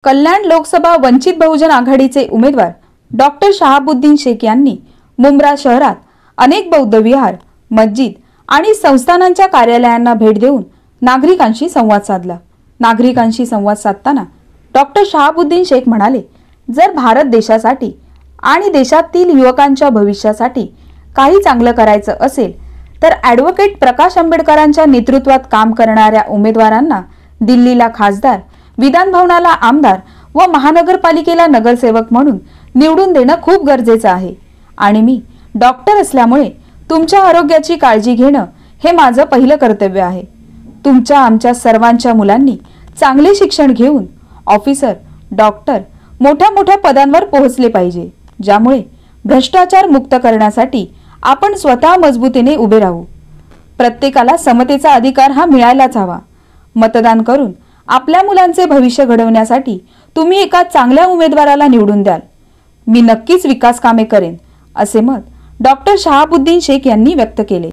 कल्याण लोकसभा वंचित बहुजन आघाडीचे उमेदवार डॉक्टर शहाबुद्दीन शेख यांनी मुंब्रा शहरात अनेक बौद्ध विहार, मस्जिद आणि संस्थानांच्या कार्यालयांना भेट देऊन नागरिकांशी संवाद साधला। नागरिकांशी संवाद साधताना डॉक्टर शहाबुद्दीन शेख म्हणाले, जर भारत देशासाठी आणि देशातील युवकांच्या भविष्यासाठी काही चांगलं करायचं असेल तर ॲडव्होकेट प्रकाश आंबेडकरांच्या नेतृत्वात काम करणाऱ्या उमेदवारांना दिल्लीला खासदार, विधान भवनाला आमदार व महानगरपालिकेला नगरसेवक म्हणून निवडून देणं खूप गरजेचं आहे आणि मी डॉक्टर असल्यामुळे तुमच्या आरोग्याची काळजी घेणं हे माझं पहिलं कर्तव्य आहे। तुमच्या आमच्या सर्वांच्या मुलांनी चांगले शिक्षण घेऊन ऑफिसर, डॉक्टर मोठ्या मोठ्या पदांवर पोहोचले पाहिजे, ज्यामुळे भ्रष्टाचार मुक्त करण्यासाठी आपण स्वतः मजबूतीने उभे राहू। प्रत्येकाला समतेचा अधिकार हा मिळायलाच हवा। मतदान करून आपल्या मुलांचे भविष्य घडवण्यासाठी तुम्ही एका चांगल्या उमेदवाराला निवडून द्याल। मी नक्कीच विकास कामे करेन, असे मत डॉक्टर शहाबुद्दीन शेख यांनी व्यक्त केले।